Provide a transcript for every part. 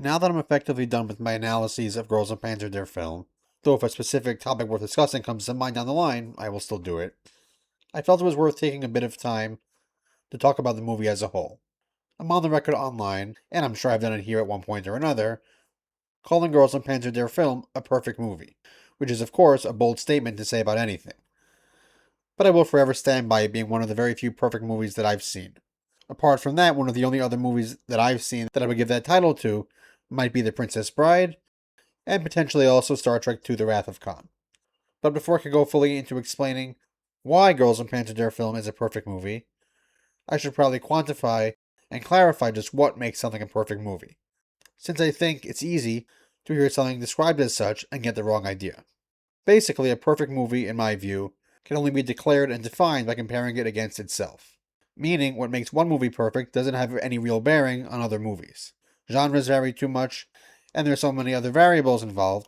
Now that I'm effectively done with my analyses of Girls and Panzer their film, though if a specific topic worth discussing comes to mind down the line, I will still do it, I felt it was worth taking a bit of time to talk about the movie as a whole. I'm on the record online, and I'm sure I've done it here at one point or another, calling Girls and Panzer their film a perfect movie, which is of course a bold statement to say about anything. But I will forever stand by it being one of the very few perfect movies that I've seen. Apart from that, one of the only other movies that I've seen that I would give that title to might be The Princess Bride, and potentially also Star Trek II: The Wrath of Khan. But before I can go fully into explaining why Girls and Panzer their film is a perfect movie, I should probably quantify and clarify just what makes something a perfect movie, since I think it's easy to hear something described as such and get the wrong idea. Basically, a perfect movie, in my view, can only be declared and defined by comparing it against itself. Meaning, what makes one movie perfect doesn't have any real bearing on other movies. Genres vary too much, and there are so many other variables involved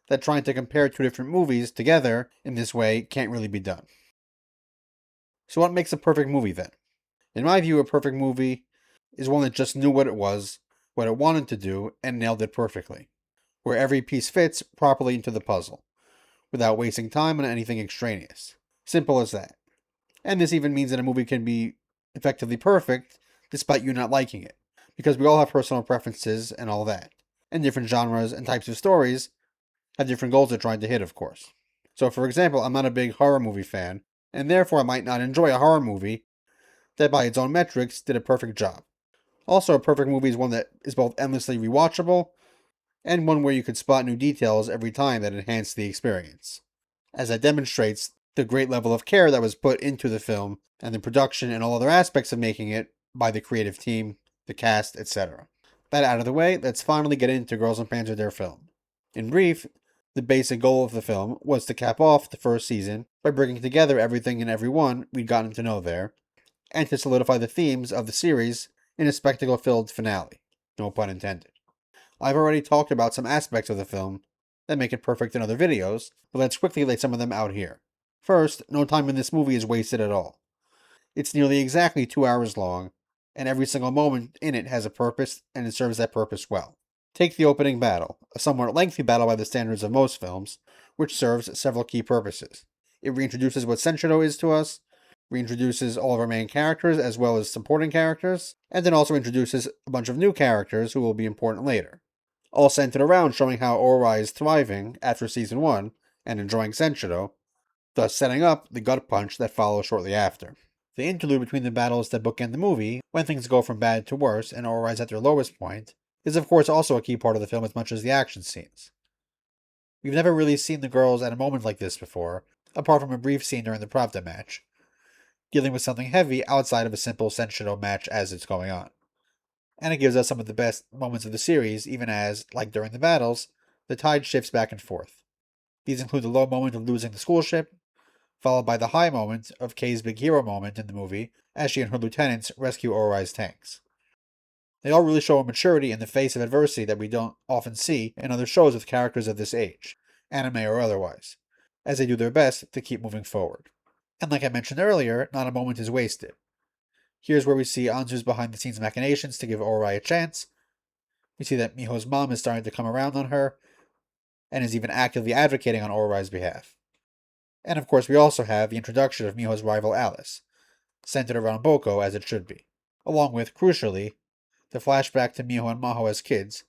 that trying to compare two different movies together in this way can't really be done. So what makes a perfect movie then? In my view, a perfect movie is one that just knew what it was, what it wanted to do, and nailed it perfectly, where every piece fits properly into the puzzle, without wasting time on anything extraneous. Simple as that. And this even means that a movie can be effectively perfect despite you not liking it, because we all have personal preferences and all that, and different genres and types of stories have different goals they're trying to hit, of course. So, for example, I'm not a big horror movie fan, and therefore I might not enjoy a horror movie that by its own metrics did a perfect job. Also, a perfect movie is one that is both endlessly rewatchable and one where you could spot new details every time that enhance the experience, as that demonstrates the great level of care that was put into the film and the production and all other aspects of making it by the creative team, the cast, etc. That out of the way, let's finally get into Girls and Panzer their film. In brief, the basic goal of the film was to cap off the first season by bringing together everything and everyone we'd gotten to know there, and to solidify the themes of the series in a spectacle-filled finale. No pun intended. I've already talked about some aspects of the film that make it perfect in other videos, but let's quickly lay some of them out here. First, no time in this movie is wasted at all. It's nearly exactly 2 hours long, and every single moment in it has a purpose, and it serves that purpose well. Take the opening battle, a somewhat lengthy battle by the standards of most films, which serves several key purposes. It reintroduces what Senshido is to us, reintroduces all of our main characters as well as supporting characters, and then also introduces a bunch of new characters who will be important later. All centered around showing how Ori is thriving after Season 1 and enjoying Senshido, thus setting up the gut punch that follows shortly after. The interlude between the battles that bookend the movie, when things go from bad to worse and Ori is at their lowest point, is of course also a key part of the film as much as the action scenes. We've never really seen the girls at a moment like this before, apart from a brief scene during the Pravda match, dealing with something heavy outside of a simple Senshido match as it's going on. And it gives us some of the best moments of the series, even as, like during the battles, the tide shifts back and forth. These include the low moment of losing the school ship, followed by the high moment of Kei's big hero moment in the movie as she and her lieutenants rescue Ori's tanks. They all really show a maturity in the face of adversity that we don't often see in other shows with characters of this age, anime or otherwise, as they do their best to keep moving forward. And like I mentioned earlier, not a moment is wasted. Here's where we see Anzu's behind-the-scenes machinations to give Ori a chance. We see that Miho's mom is starting to come around on her, and is even actively advocating on Ori's behalf. And of course we also have the introduction of Miho's rival Alice, centered around Boko as it should be, along with, crucially, the flashback to Miho and Maho as kids,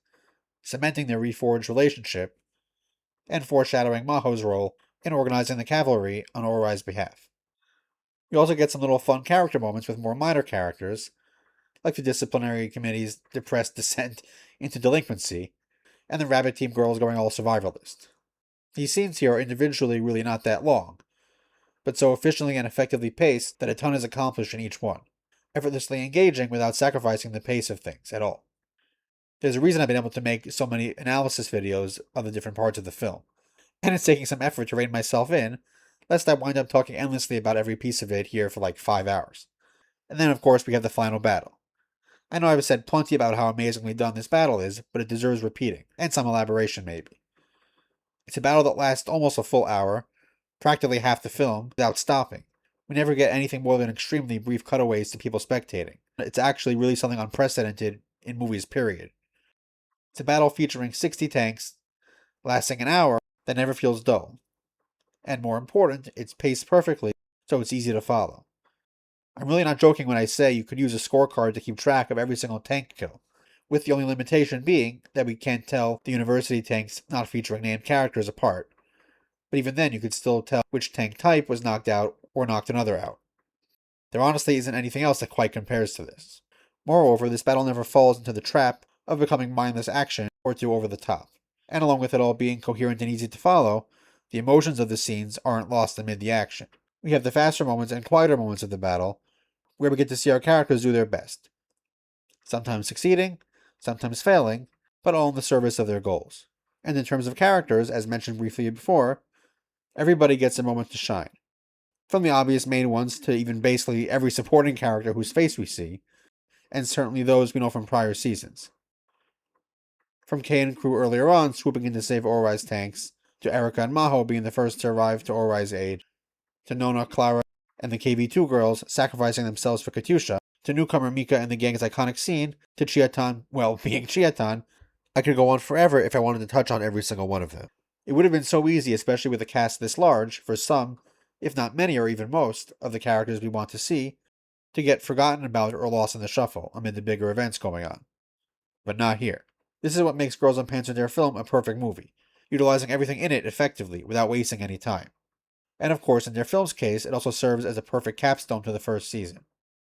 cementing their reforged relationship, and foreshadowing Maho's role in organizing the cavalry on Ori's behalf. We also get some little fun character moments with more minor characters, like the disciplinary committee's depressed descent into delinquency, and the Rabbit Team girls going all survivalist. These scenes here are individually really not that long, but so efficiently and effectively paced that a ton is accomplished in each one, effortlessly engaging without sacrificing the pace of things at all. There's a reason I've been able to make so many analysis videos of the different parts of the film, and it's taking some effort to rein myself in, lest I wind up talking endlessly about every piece of it here for like 5 hours. And then of course we have the final battle. I know I've said plenty about how amazingly done this battle is, but it deserves repeating, and some elaboration maybe. It's a battle that lasts almost a full hour, practically half the film, without stopping. We never get anything more than extremely brief cutaways to people spectating. It's actually really something unprecedented in movies, period. It's a battle featuring 60 tanks, lasting an hour, that never feels dull. And more important, it's paced perfectly, so it's easy to follow. I'm really not joking when I say you could use a scorecard to keep track of every single tank kill, with the only limitation being that we can't tell the university tanks not featuring named characters apart. But even then, you could still tell which tank type was knocked out or knocked another out. There honestly isn't anything else that quite compares to this. Moreover, this battle never falls into the trap of becoming mindless action or too over the top. And along with it all being coherent and easy to follow, the emotions of the scenes aren't lost amid the action. We have the faster moments and quieter moments of the battle, where we get to see our characters do their best. Sometimes succeeding, sometimes failing, but all in the service of their goals. And in terms of characters, as mentioned briefly before, everybody gets a moment to shine. From the obvious main ones to even basically every supporting character whose face we see, and certainly those we know from prior seasons. From Kay and crew earlier on swooping in to save Orai's tanks, to Erika and Maho being the first to arrive to Orai's aid, to Nona, Clara, and the KV2 girls sacrificing themselves for Katyusha, to newcomer Mika and the gang's iconic scene, to Chiatan, well, being Chiatan, I could go on forever if I wanted to touch on every single one of them. It would have been so easy, especially with a cast this large, for some, if not many or even most, of the characters we want to see, to get forgotten about or lost in the shuffle amid the bigger events going on. But not here. This is what makes Girls und Panzer der Film a perfect movie, utilizing everything in it effectively without wasting any time. And of course, in their film's case, it also serves as a perfect capstone to the first season.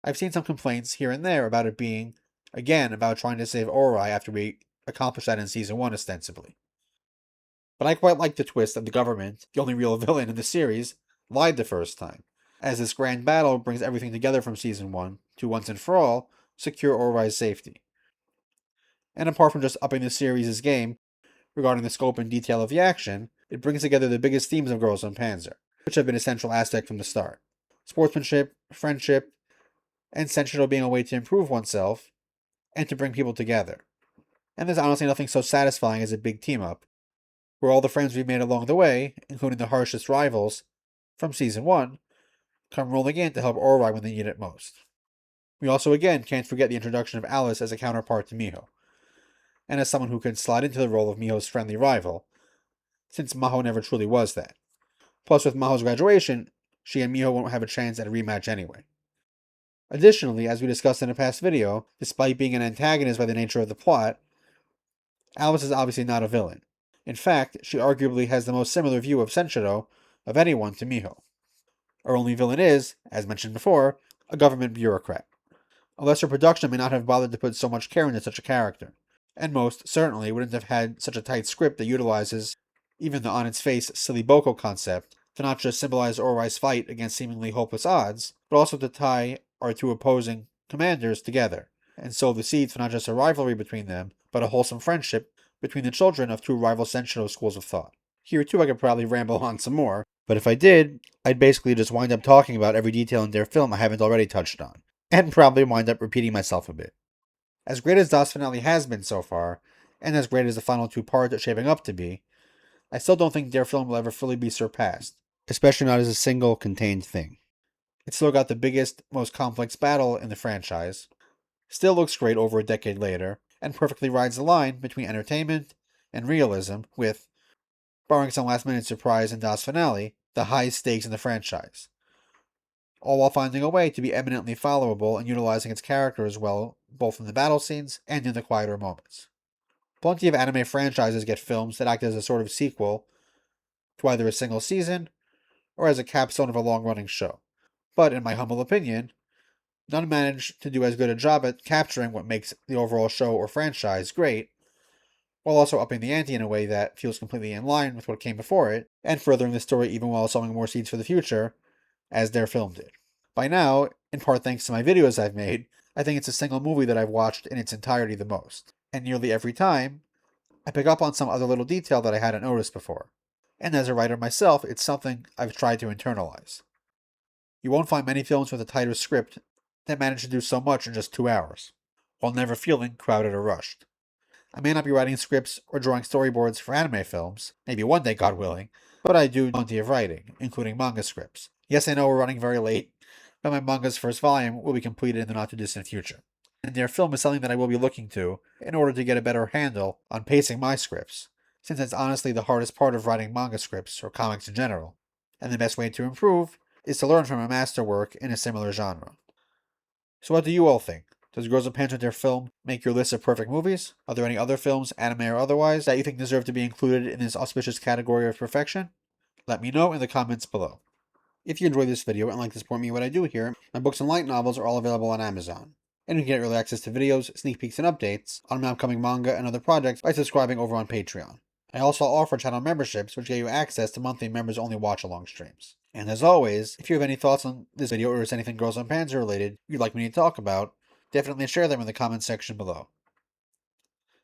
I've seen some complaints here and there about it being, again, about trying to save Orai after we accomplished that in season 1 ostensibly. But I quite like the twist that the government, the only real villain in the series, lied the first time, as this grand battle brings everything together from season 1 to once and for all secure Orai's safety. And apart from just upping the series' game regarding the scope and detail of the action, it brings together the biggest themes of Girls und Panzer, which have been a central aspect from the start. Sportsmanship, friendship, and sensual being a way to improve oneself and to bring people together. And there's honestly nothing so satisfying as a big team-up, where all the friends we've made along the way, including the harshest rivals from Season 1, come rolling in to help Orai when they need it most. We also again can't forget the introduction of Alice as a counterpart to Miho, and as someone who can slide into the role of Miho's friendly rival, since Maho never truly was that. Plus, with Maho's graduation, she and Miho won't have a chance at a rematch anyway. Additionally, as we discussed in a past video, despite being an antagonist by the nature of the plot, Alice is obviously not a villain. In fact, she arguably has the most similar view of Senshiro of anyone to Miho. Our only villain is, as mentioned before, a government bureaucrat. A lesser production may not have bothered to put so much care into such a character, and most certainly wouldn't have had such a tight script that utilizes even the on-its-face silly Boko concept to not just symbolize Orai's fight against seemingly hopeless odds, but also to tie our two opposing commanders together, and sow the seeds for not just a rivalry between them, but a wholesome friendship between the children of two rival Senshiro schools of thought. Here too I could probably ramble on some more, but if I did, I'd basically just wind up talking about every detail in their film I haven't already touched on, and probably wind up repeating myself a bit. As great as Das finale has been so far, and as great as the final two parts are shaping up to be, I still don't think their film will ever fully be surpassed, especially not as a single contained thing. It's still got the biggest, most complex battle in the franchise, still looks great over a decade later, and perfectly rides the line between entertainment and realism with, barring some last-minute surprise in Das finale, the highest stakes in the franchise. All while finding a way to be eminently followable and utilizing its characters well, both in the battle scenes and in the quieter moments. Plenty of anime franchises get films that act as a sort of sequel to either a single season or as a capstone of a long-running show. But in my humble opinion, none manage to do as good a job at capturing what makes the overall show or franchise great, while also upping the ante in a way that feels completely in line with what came before it, and furthering the story even while sowing more seeds for the future, as their film did. By now, in part thanks to my videos I've made, I think it's the single movie that I've watched in its entirety the most, and nearly every time, I pick up on some other little detail that I hadn't noticed before. And as a writer myself, it's something I've tried to internalize. You won't find many films with a tighter script that manage to do so much in just 2 hours, while never feeling crowded or rushed. I may not be writing scripts or drawing storyboards for anime films, maybe one day, God willing, but I do plenty of writing, including manga scripts. Yes, I know we're running very late, but my manga's first volume will be completed in the not-too-distant future. and their film is something that I will be looking to in order to get a better handle on pacing my scripts, since it's honestly the hardest part of writing manga scripts or comics in general, and the best way to improve is to learn from a masterwork in a similar genre. So what do you all think? Does Girls and Panzer their film make your list of perfect movies? Are there any other films, anime or otherwise, that you think deserve to be included in this auspicious category of perfection? Let me know in the comments below. If you enjoyed this video and like to support me in what I do here, my books and light novels are all available on Amazon. And you can get early access to videos, sneak peeks, and updates on my upcoming manga and other projects by subscribing over on Patreon. I also offer channel memberships, which get you access to monthly members-only watch-along streams. And as always, if you have any thoughts on this video or there's anything Girls and Panzer related you'd like me to talk about, definitely share them in the comments section below.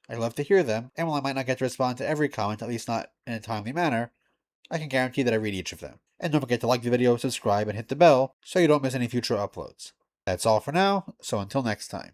I'd love to hear them, and while I might not get to respond to every comment, at least not in a timely manner, I can guarantee that I read each of them. And don't forget to like the video, subscribe, and hit the bell so you don't miss any future uploads. That's all for now, so until next time.